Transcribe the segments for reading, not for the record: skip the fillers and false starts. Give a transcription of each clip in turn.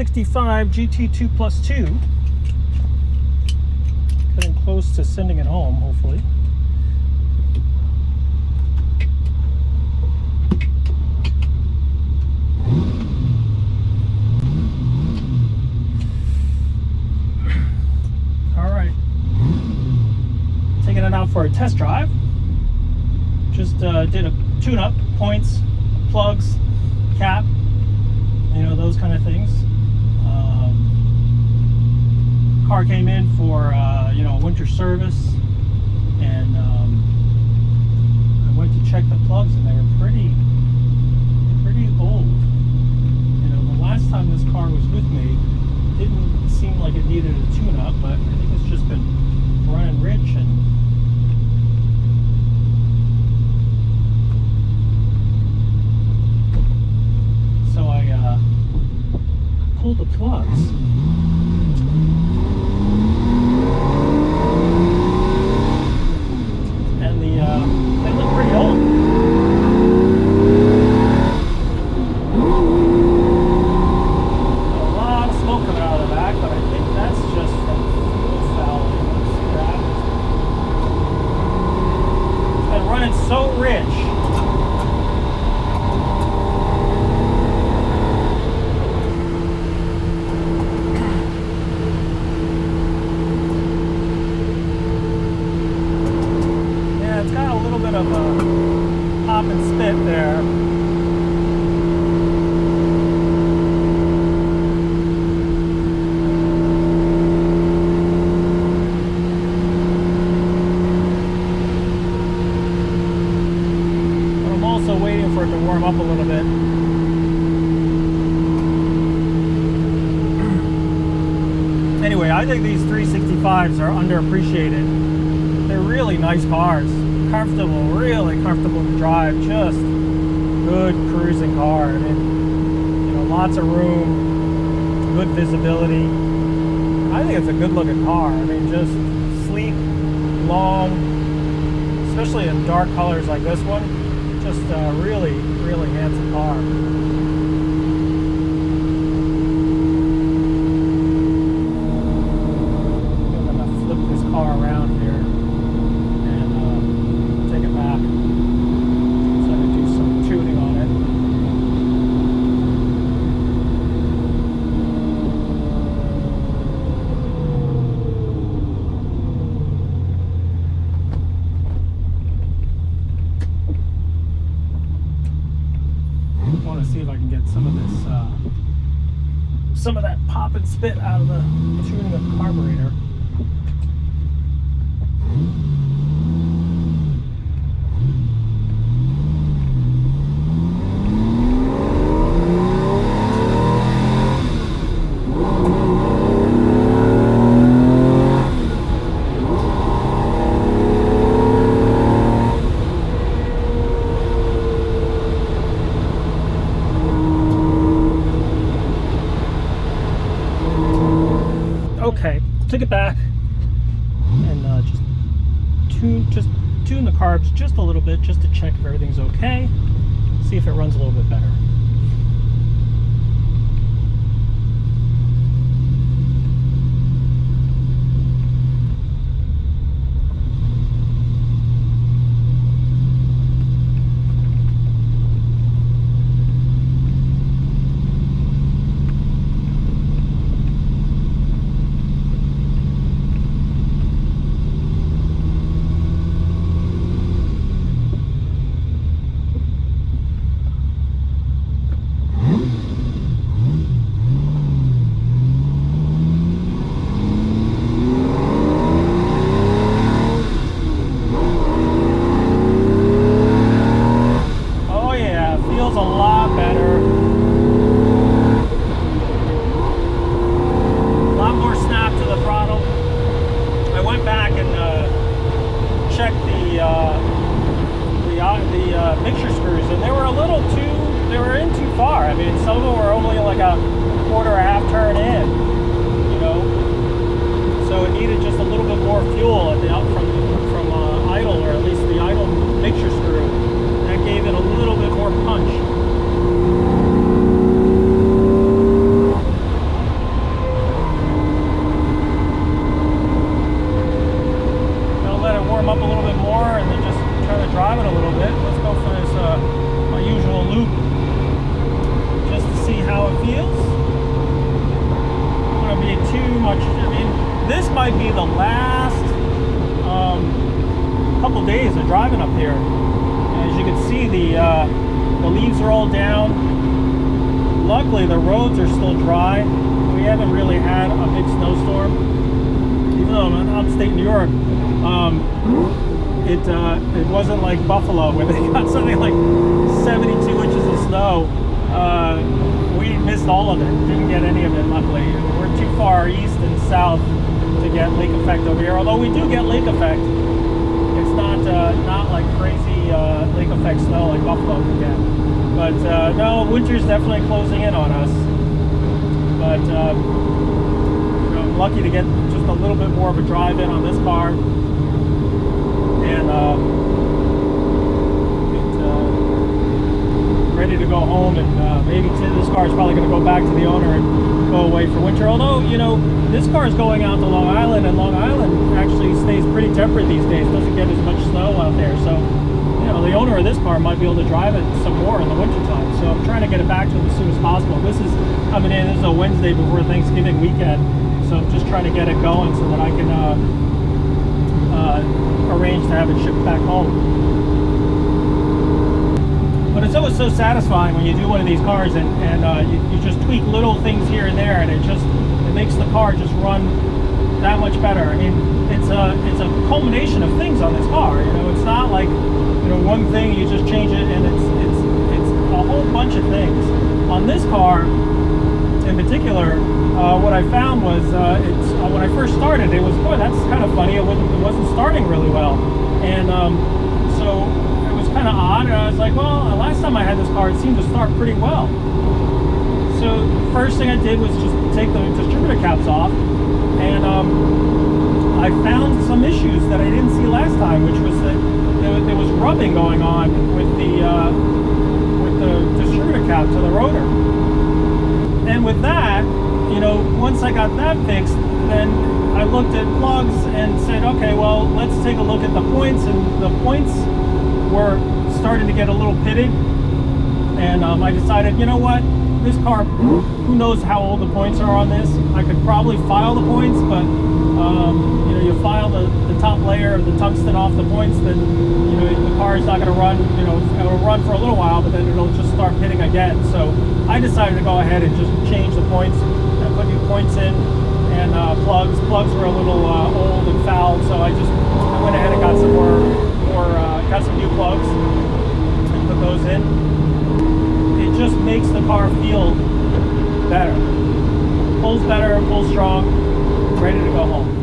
365 GT2 plus 2. Getting close to sending it home, hopefully. Alright. Taking it out for a test drive. Just did a tune-up, points, plugs, cap, you know, those kind of things. Car came in for you know, winter service, and I went to check the plugs, and they were pretty old. You know, the last time this car was with me, it didn't seem like it needed a tune-up, but I think it's just been running rich. And so I pulled the plugs. They look pretty old. A lot of smoke coming out of the back, but I think that's just from fuel fouling. Let's see what happens. It's been running so rich. Of a pop and spit there. But I'm also waiting for it to warm up a little bit. Anyway, I think these 365s are underappreciated. They're really nice cars. Comfortable, really comfortable to drive, just good cruising car. I mean, you know, lots of room, good visibility. I think it's a good looking car. I mean, just sleek, long, especially in dark colors like this one. Just a really, really handsome car. I'm gonna flip this car around here. See if I can get some of this, some of that pop and spit out of the tuning of the carburetor. Okay, took it back and just tune the carbs just a little bit, just to check if everything's okay. See if it runs a little bit better. Mixture screws, and they were in too far. I mean, some of them were only like a quarter or half turn in, you know. So it needed just a little bit more fuel at the from idle, or at least the idle mixture screw. That gave it a little bit more punch. this might be the last couple days of driving up here. As you can see, the leaves are all down. Luckily, the roads are still dry. We haven't really had a big snowstorm. Even though I'm in upstate New York, it wasn't like Buffalo where they got something like 72 inches of snow. We missed all of it. Didn't get any of it, luckily. We're too far east and south to get lake effect over here. Although we do get lake effect, it's not like crazy lake effect snow like Buffalo can get. But no, winter's definitely closing in on us. But I'm lucky to get just a little bit more of a drive in on this car, and ready to go home. And maybe this car is probably going to go back to the owner and go away for winter. Although, you know, this car is going out to Long Island, and Long Island actually stays pretty temperate these days. Doesn't get as much snow out there, so you know the owner of this car might be able to drive it some more in the winter time. So I'm trying to get it back to him as soon as possible. This is coming in. This is a Wednesday before Thanksgiving weekend, so I'm just trying to get it going so that I can arrange to have it shipped back home. But it's always so satisfying when you do one of these cars and you just tweak little things here and there, and it makes the car just run that much better. I mean, it's a culmination of things on this car. You know, it's not like, you know, one thing you just change it and it's a whole bunch of things. On this car in particular, what I found was when I first started, it was, boy, that's kind of funny. It wasn't starting really well, and so it was kind of odd. And I was like, well, last time I had this car, it seemed to start pretty well. So the first thing I did was just take the distributor caps off, and I found some issues that I didn't see last time, which was that there was rubbing going on with the distributor cap to the rotor. And with that, you know, once I got that fixed, then I looked at plugs and said, okay, well, let's take a look at the points. And the points were starting to get a little pitted. And I decided, you know what, this car, who knows how old the points are on this. I could probably file the points, but you know, you file the top layer of the tungsten off the points, then you know the car is not going to run. You know, it'll run for a little while, but then it'll just start pitting again. So I decided to go ahead and just change the points and put new points in, and plugs. Plugs were a little old and fouled, so I went ahead and got some got some new plugs and put those in. It just makes the car feel better. Pulls better, pulls strong, ready to go home.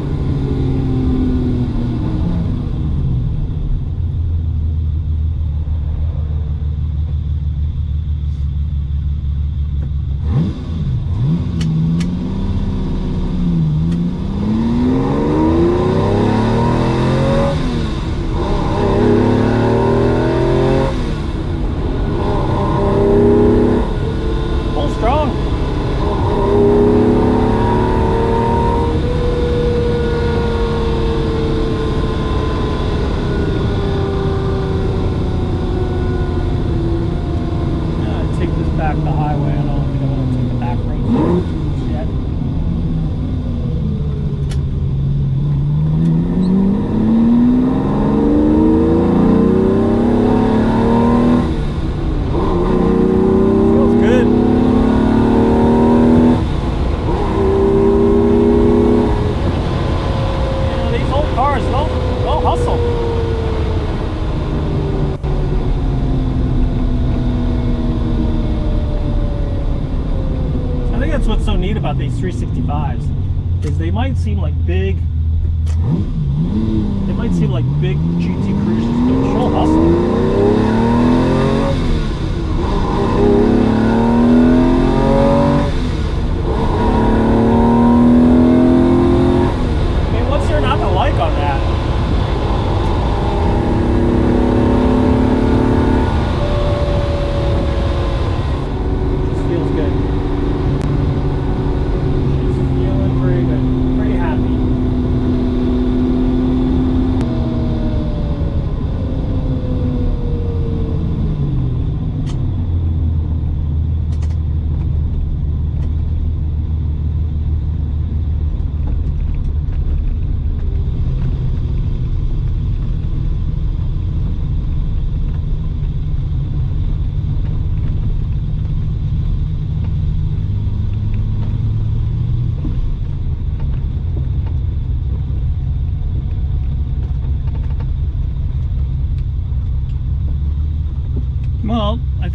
What's so neat about these 365s is they might seem like big GT cruisers, but she'll hustle. I mean, what's there not to like on that? Just feels good.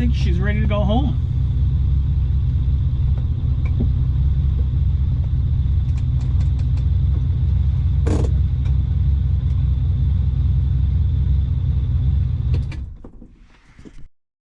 think she's ready to go home.